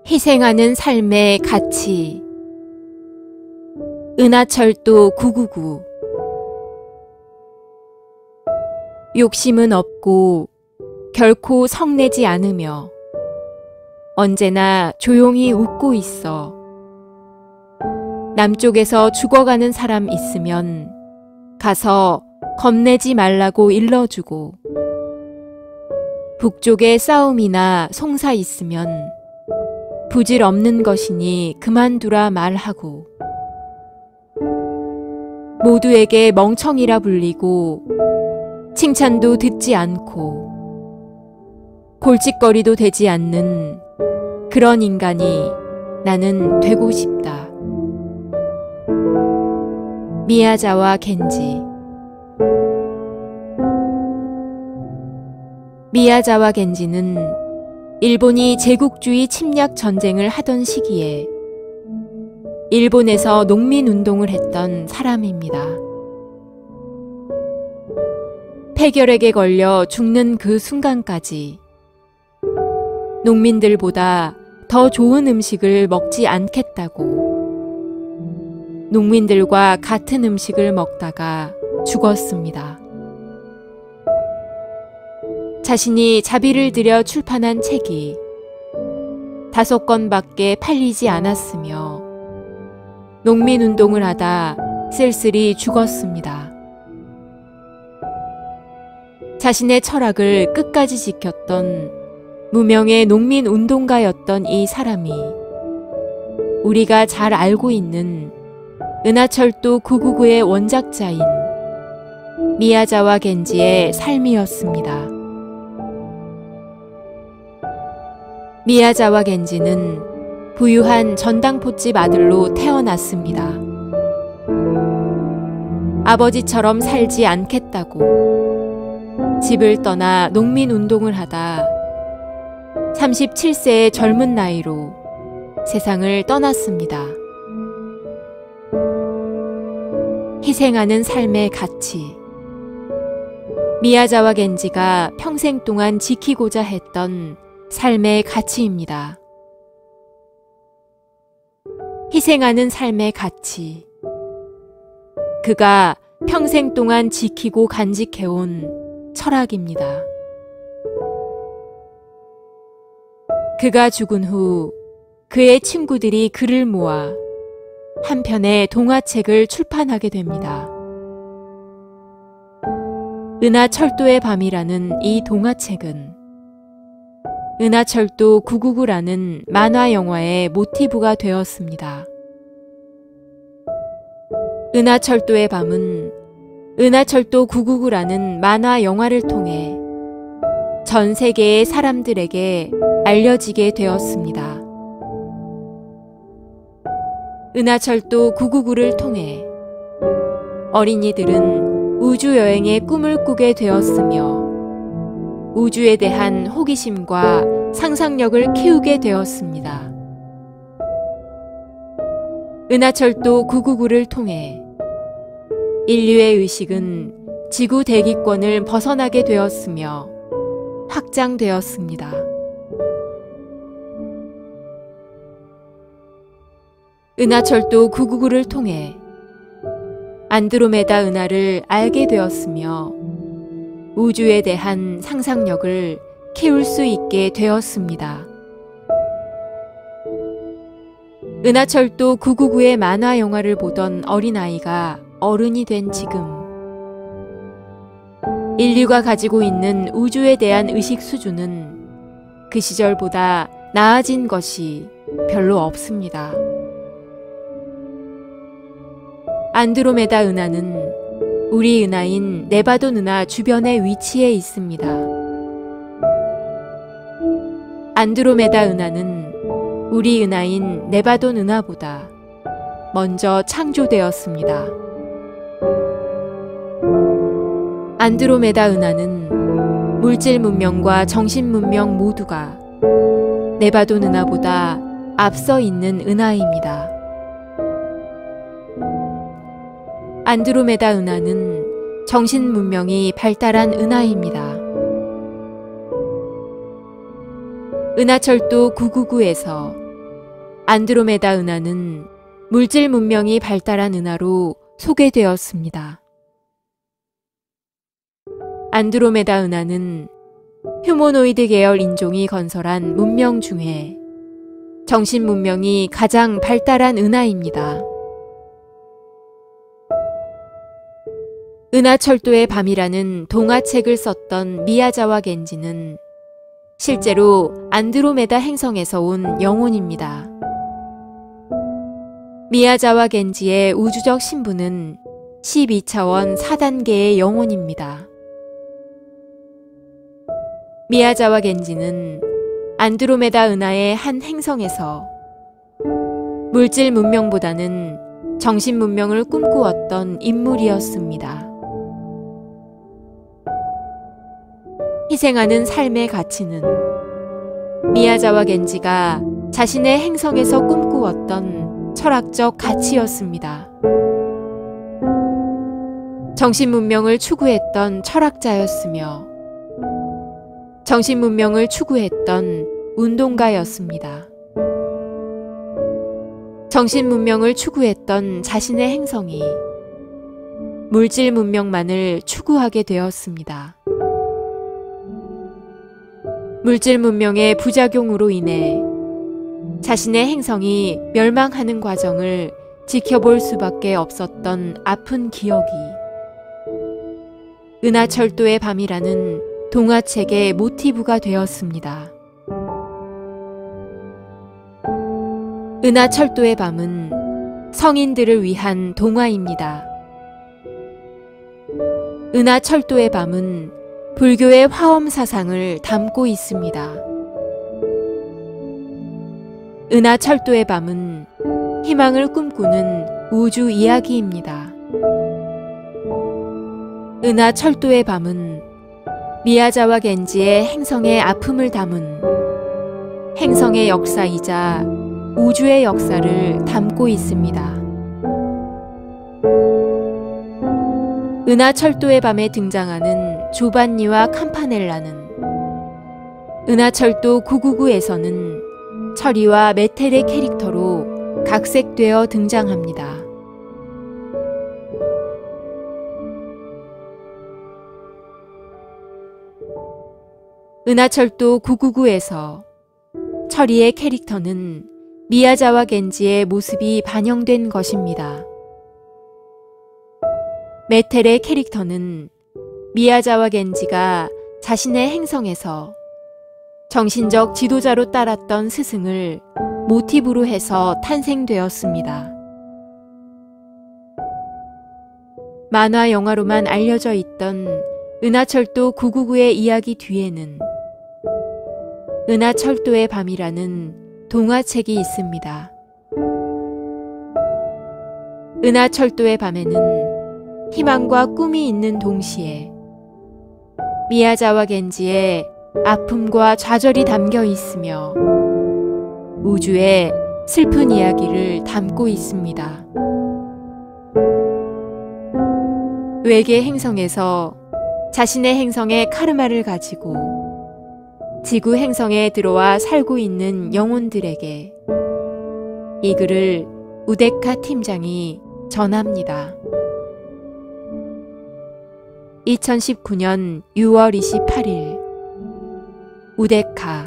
희생하는 삶의 가치. 은하철도 999. 욕심은 없고 결코 성내지 않으며 언제나 조용히 웃고 있어. 남쪽에서 죽어가는 사람 있으면 가서 겁내지 말라고 일러주고, 북쪽에 싸움이나 송사 있으면 부질 없는 것이니 그만두라 말하고, 모두에게 멍청이라 불리고 칭찬도 듣지 않고 골칫거리도 되지 않는 그런 인간이 나는 되고 싶다. 미야자와 겐지. 미야자와 겐지는 일본이 제국주의 침략 전쟁을 하던 시기에 일본에서 농민운동을 했던 사람입니다. 폐결핵에 걸려 죽는 그 순간까지 농민들보다 더 좋은 음식을 먹지 않겠다고 농민들과 같은 음식을 먹다가 죽었습니다. 자신이 자비를 들여 출판한 책이 5권밖에 팔리지 않았으며 농민운동을 하다 쓸쓸히 죽었습니다. 자신의 철학을 끝까지 지켰던 무명의 농민운동가였던 이 사람이 우리가 잘 알고 있는 은하철도 999의 원작자인 미야자와 겐지의 삶이었습니다. 미야자와 겐지는 부유한 전당포집 아들로 태어났습니다. 아버지처럼 살지 않겠다고 집을 떠나 농민운동을 하다 37세의 젊은 나이로 세상을 떠났습니다. 희생하는 삶의 가치. 미야자와 겐지가 평생 동안 지키고자 했던 삶의 가치입니다. 희생하는 삶의 가치. 그가 평생 동안 지키고 간직해온 철학입니다. 그가 죽은 후 그의 친구들이 그를 모아 한 편의 동화책을 출판하게 됩니다. 은하철도의 밤이라는 이 동화책은 은하철도 999라는 만화 영화의 모티브가 되었습니다. 은하철도의 밤은 은하철도 999라는 만화 영화를 통해 전 세계의 사람들에게 알려지게 되었습니다. 은하철도 999를 통해 어린이들은 우주여행의 꿈을 꾸게 되었으며 우주에 대한 호기심과 상상력을 키우게 되었습니다. 은하철도 999를 통해 인류의 의식은 지구 대기권을 벗어나게 되었으며 확장되었습니다. 은하철도 999를 통해 안드로메다 은하를 알게 되었으며 우주에 대한 상상력을 키울 수 있게 되었습니다. 은하철도 999의 만화 영화를 보던 어린아이가 어른이 된 지금, 인류가 가지고 있는 우주에 대한 의식 수준은 그 시절보다 나아진 것이 별로 없습니다. 안드로메다 은하는 우리 은하인 네바돈 은하 주변에 위치해 있습니다. 안드로메다 은하는 우리 은하인 네바돈 은하보다 먼저 창조되었습니다. 안드로메다 은하는 물질 문명과 정신 문명 모두가 네바돈 은하보다 앞서 있는 은하입니다. 안드로메다 은하는 정신 문명이 발달한 은하입니다. 은하철도 999에서 안드로메다 은하는 물질 문명이 발달한 은하로 소개되었습니다. 안드로메다 은하는 휴머노이드 계열 인종이 건설한 문명 중에 정신 문명이 가장 발달한 은하입니다. 은하철도의 밤이라는 동화책을 썼던 미야자와 겐지는 실제로 안드로메다 행성에서 온 영혼입니다. 미야자와 겐지의 우주적 신분은 12차원 4단계의 영혼입니다. 미야자와 겐지는 안드로메다 은하의 한 행성에서 물질 문명보다는 정신 문명을 꿈꾸었던 인물이었습니다. 희생하는 삶의 가치는 미야자와 겐지가 자신의 행성에서 꿈꾸었던 철학적 가치였습니다. 정신 문명을 추구했던 철학자였으며 정신 문명을 추구했던 운동가였습니다. 정신 문명을 추구했던 자신의 행성이 물질 문명만을 추구하게 되었습니다. 물질 문명의 부작용으로 인해 자신의 행성이 멸망하는 과정을 지켜볼 수밖에 없었던 아픈 기억이 은하철도의 밤이라는 동화책의 모티브가 되었습니다. 은하철도의 밤은 성인들을 위한 동화입니다. 은하철도의 밤은 불교의 화엄 사상을 담고 있습니다. 은하철도의 밤은 희망을 꿈꾸는 우주 이야기입니다. 은하철도의 밤은 미야자와 겐지의 행성의 아픔을 담은 행성의 역사이자 우주의 역사를 담고 있습니다. 은하철도의 밤에 등장하는 조반니와 캄파넬라는 은하철도 999에서는 철이와 메텔의 캐릭터로 각색되어 등장합니다. 은하철도 999에서 철이의 캐릭터는 미야자와 겐지의 모습이 반영된 것입니다. 메텔의 캐릭터는 미야자와 겐지가 자신의 행성에서 정신적 지도자로 따랐던 스승을 모티브로 해서 탄생되었습니다. 만화 영화로만 알려져 있던 은하철도 999의 이야기 뒤에는 은하철도의 밤이라는 동화책이 있습니다. 은하철도의 밤에는 희망과 꿈이 있는 동시에 미야자와 겐지의 아픔과 좌절이 담겨 있으며 우주의 슬픈 이야기를 담고 있습니다. 외계 행성에서 자신의 행성의 카르마를 가지고 지구 행성에 들어와 살고 있는 영혼들에게 이 글을 우데카 팀장이 전합니다. 2019년 6월 28일 우데카